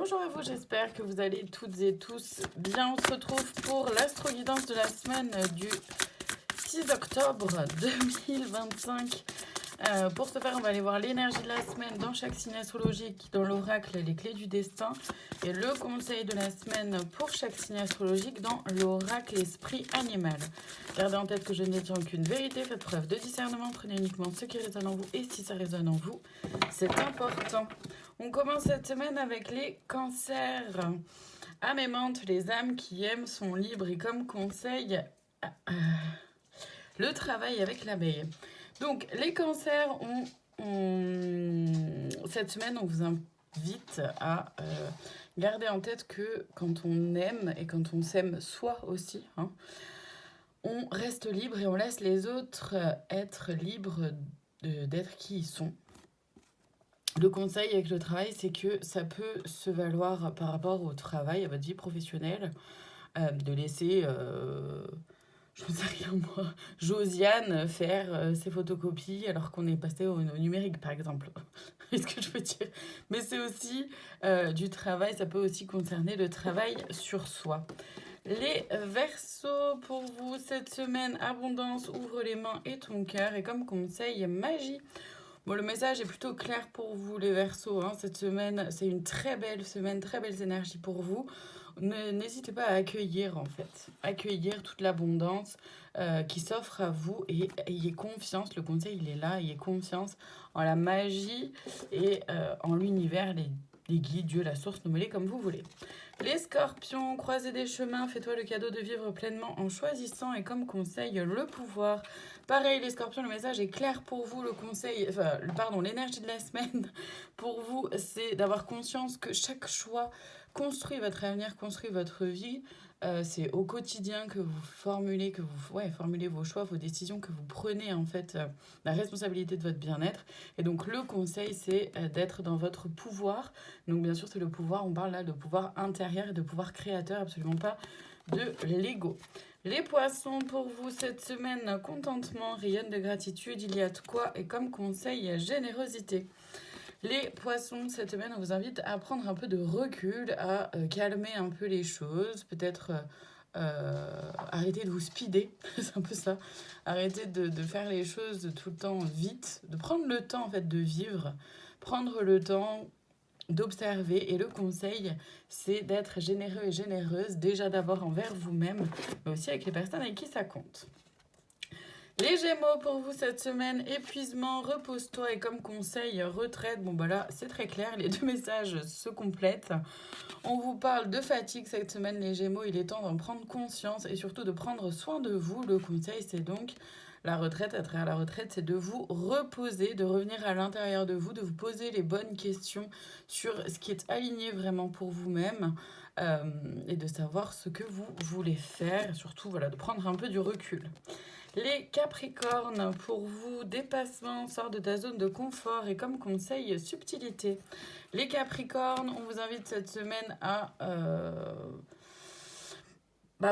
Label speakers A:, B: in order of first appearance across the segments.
A: Bonjour à vous, j'espère que vous allez toutes et tous bien. On se retrouve pour l'astro-guidance de la semaine du 6 octobre 2025. Pour ce faire, on va aller voir l'énergie de la semaine dans chaque signe astrologique, dans l'oracle Les Clés du Destin, et le conseil de la semaine pour chaque signe astrologique dans l'oracle Esprit Animal. Gardez en tête que je ne détiens aucune vérité, faites preuve de discernement, prenez uniquement ce qui résonne en vous, et si ça résonne en vous, c'est important. On commence cette semaine avec les cancers. Âme aimante, les âmes qui aiment sont libres, et comme conseil, le travail avec l'abeille. Donc, les cancers, cette semaine, on vous invite à garder en tête que quand on aime et quand on s'aime soi aussi, on reste libre et on laisse les autres être libres d'être qui ils sont. Le conseil avec le travail, c'est que ça peut se valoir par rapport au travail, à votre vie professionnelle, de laisser... je ne sais rien moi, Josiane faire ses photocopies alors qu'on est passé au numérique par exemple. Est-ce que je veux dire? Mais c'est aussi du travail, ça peut aussi concerner le travail sur soi. Les Verseaux, pour vous cette semaine, abondance, ouvre les mains et ton cœur, et comme conseil, magie. Bon, le message est plutôt clair pour vous, les Verseaux. Cette semaine, c'est une très belle semaine, très belles énergies pour vous. N'hésitez pas à accueillir, en fait. Accueillir toute l'abondance qui s'offre à vous, et ayez confiance. Le conseil, il est là. Ayez confiance en la magie et en l'univers, les guides, Dieu, la source, nommez-les comme vous voulez. Les Scorpions, croisez des chemins, fais-toi le cadeau de vivre pleinement en choisissant, et comme conseil, le pouvoir. Pareil, les Scorpions, le message est clair pour vous. Le conseil, l'énergie de la semaine pour vous, c'est d'avoir conscience que chaque choix construit votre avenir, construit votre vie. C'est au quotidien que vous formulez, formulez vos choix, vos décisions, que vous prenez en fait la responsabilité de votre bien-être. Et donc le conseil, c'est d'être dans votre pouvoir. Donc bien sûr, c'est le pouvoir, on parle là de pouvoir intérieur et de pouvoir créateur, absolument pas de l'ego. Les Poissons, pour vous cette semaine, contentement, rayonne de gratitude, il y a de quoi, et comme conseil, générosité. Les Poissons, cette semaine, on vous invite à prendre un peu de recul, à calmer un peu les choses, peut-être arrêter de vous speeder, c'est un peu ça, arrêter de faire les choses tout le temps vite, de prendre le temps en fait de vivre, prendre le temps d'observer, et le conseil, c'est d'être généreux et généreuse, déjà d'abord envers vous-même, mais aussi avec les personnes avec qui ça compte. Les Gémeaux, pour vous cette semaine, épuisement, repose-toi, et comme conseil, retraite. Bon bah là, c'est très clair, les deux messages se complètent. On vous parle de fatigue cette semaine, les Gémeaux, il est temps d'en prendre conscience et surtout de prendre soin de vous. Le conseil, c'est donc la retraite. À travers la retraite, c'est de vous reposer, de revenir à l'intérieur de vous, de vous poser les bonnes questions sur ce qui est aligné vraiment pour vous-même, et de savoir ce que vous voulez faire, et surtout voilà, de prendre un peu du recul. Les Capricornes, pour vous, dépassement, sort de ta zone de confort, et comme conseil, subtilité. Les Capricornes, on vous invite cette semaine à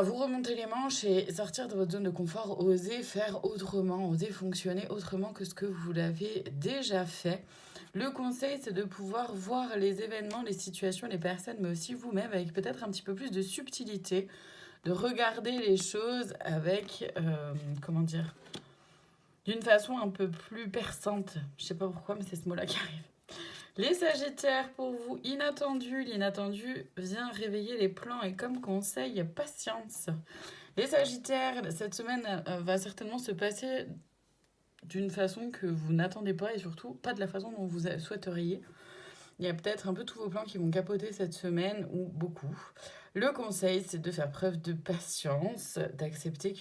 A: vous remonter les manches et sortir de votre zone de confort, oser faire autrement, oser fonctionner autrement que ce que vous l'avez déjà fait. Le conseil, c'est de pouvoir voir les événements, les situations, les personnes, mais aussi vous-même avec peut-être un petit peu plus de subtilité, de regarder les choses avec, d'une façon un peu plus perçante. Je sais pas pourquoi, mais c'est ce mot-là qui arrive. Les Sagittaires, pour vous, inattendu. L'inattendu vient réveiller les plans, et comme conseil, patience. Les Sagittaires, cette semaine va certainement se passer d'une façon que vous n'attendez pas, et surtout pas de la façon dont vous souhaiteriez. Il y a peut-être un peu tous vos plans qui vont capoter cette semaine, ou beaucoup. Le conseil, c'est de faire preuve de patience, d'accepter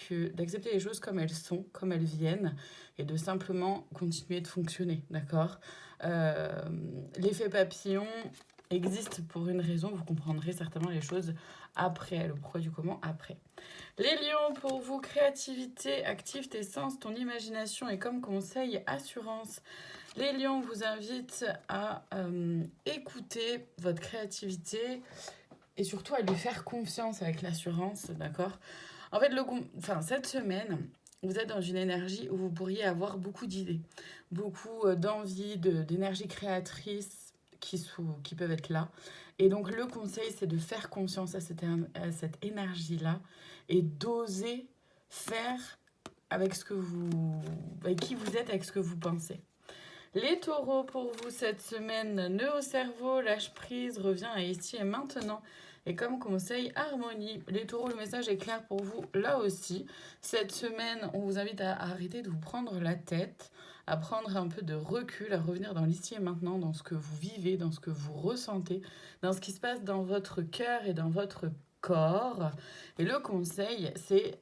A: les choses comme elles sont, comme elles viennent, et de simplement continuer de fonctionner, d'accord? L'effet papillon existe pour une raison, vous comprendrez certainement les choses après, le pourquoi du comment après. Les lions, pour vous, créativité, active tes sens, ton imagination, et comme conseil, assurance. Les lions vous invitent à écouter votre créativité, et surtout à lui faire confiance avec l'assurance, d'accord? En fait, cette semaine, vous êtes dans une énergie où vous pourriez avoir beaucoup d'idées, beaucoup d'envie, d'énergie créatrice qui peuvent être là. Et donc le conseil, c'est de faire confiance à cette énergie-là et d'oser faire avec avec qui vous êtes, avec ce que vous pensez. Les taureaux, pour vous cette semaine, nœud au cerveau, lâche prise, revient à ici et maintenant. Et comme conseil, harmonie. Les taureaux, le message est clair pour vous là aussi. Cette semaine, on vous invite à arrêter de vous prendre la tête, à prendre un peu de recul, à revenir dans l'ici et maintenant, dans ce que vous vivez, dans ce que vous ressentez, dans ce qui se passe dans votre cœur et dans votre corps. Et le conseil, c'est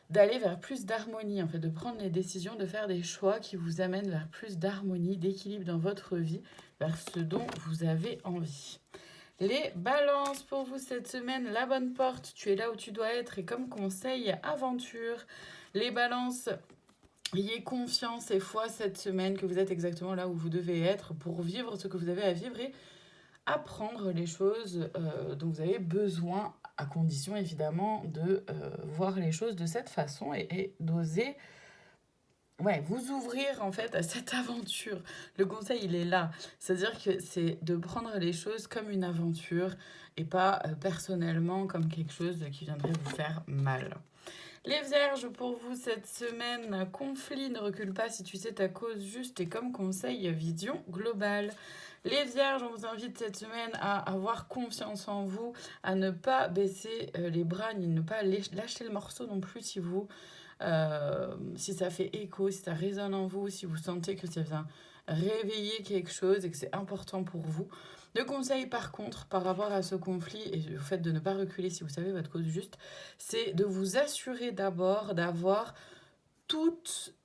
A: d'aller vers plus d'harmonie, en fait, de prendre les décisions, de faire des choix qui vous amènent vers plus d'harmonie, d'équilibre dans votre vie, vers ce dont vous avez envie. Les balances pour vous cette semaine, la bonne porte, tu es là où tu dois être et comme conseil, aventure. Les balances, ayez confiance et foi cette semaine que vous êtes exactement là où vous devez être pour vivre ce que vous avez à vivre et apprendre les choses dont vous avez besoin, à condition évidemment de voir les choses de cette façon et d'oser vous ouvrir en fait à cette aventure. Le conseil, il est là. C'est-à-dire que c'est de prendre les choses comme une aventure et pas personnellement comme quelque chose qui viendrait vous faire mal. Les vierges, pour vous cette semaine, conflit, ne recule pas si tu sais ta cause juste et comme conseil, vision globale. Les vierges, on vous invite cette semaine à avoir confiance en vous, à ne pas baisser les bras, ni ne pas lâcher le morceau non plus si ça fait écho, si ça résonne en vous, si vous sentez que ça vient réveiller quelque chose et que c'est important pour vous. Le conseil par contre par rapport à ce conflit et au fait de ne pas reculer si vous savez votre cause juste, c'est de vous assurer d'abord d'avoir toute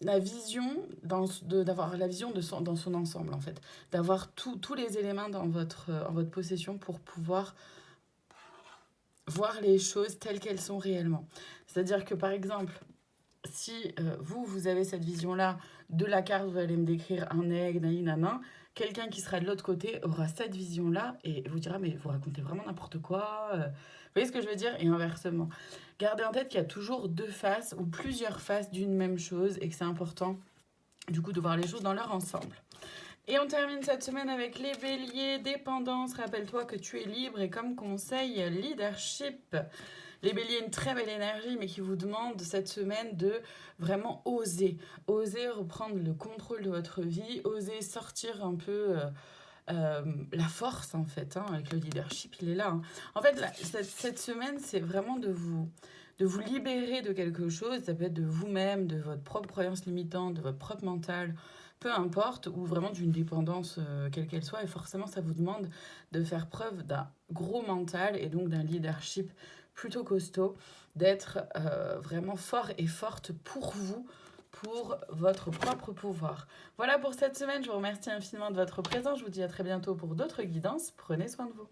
A: la vision, d'avoir la vision dans son ensemble en fait, d'avoir tous les éléments en votre possession pour pouvoir voir les choses telles qu'elles sont réellement. C'est-à-dire que par exemple, si vous avez cette vision-là de la carte, vous allez me décrire un aigle, nanana, quelqu'un qui sera de l'autre côté aura cette vision-là et vous dira mais vous racontez vraiment n'importe quoi. Vous voyez ce que je veux dire? Et inversement. Gardez en tête qu'il y a toujours deux faces ou plusieurs faces d'une même chose et que c'est important du coup de voir les choses dans leur ensemble. Et on termine cette semaine avec les béliers, dépendance, rappelle-toi que tu es libre et comme conseil, leadership. Les béliers, une très belle énergie, mais qui vous demande cette semaine de vraiment oser. Oser reprendre le contrôle de votre vie, oser sortir un peu la force, en fait, avec le leadership, il est là. En fait, cette semaine, c'est vraiment de vous libérer de quelque chose. Ça peut être de vous-même, de votre propre croyance limitante, de votre propre mental, peu importe, ou vraiment d'une dépendance quelle qu'elle soit. Et forcément, ça vous demande de faire preuve d'un gros mental et donc d'un leadership plutôt costaud, d'être vraiment fort et forte pour vous, pour votre propre pouvoir. Voilà pour cette semaine, je vous remercie infiniment de votre présence, je vous dis à très bientôt pour d'autres guidances, prenez soin de vous.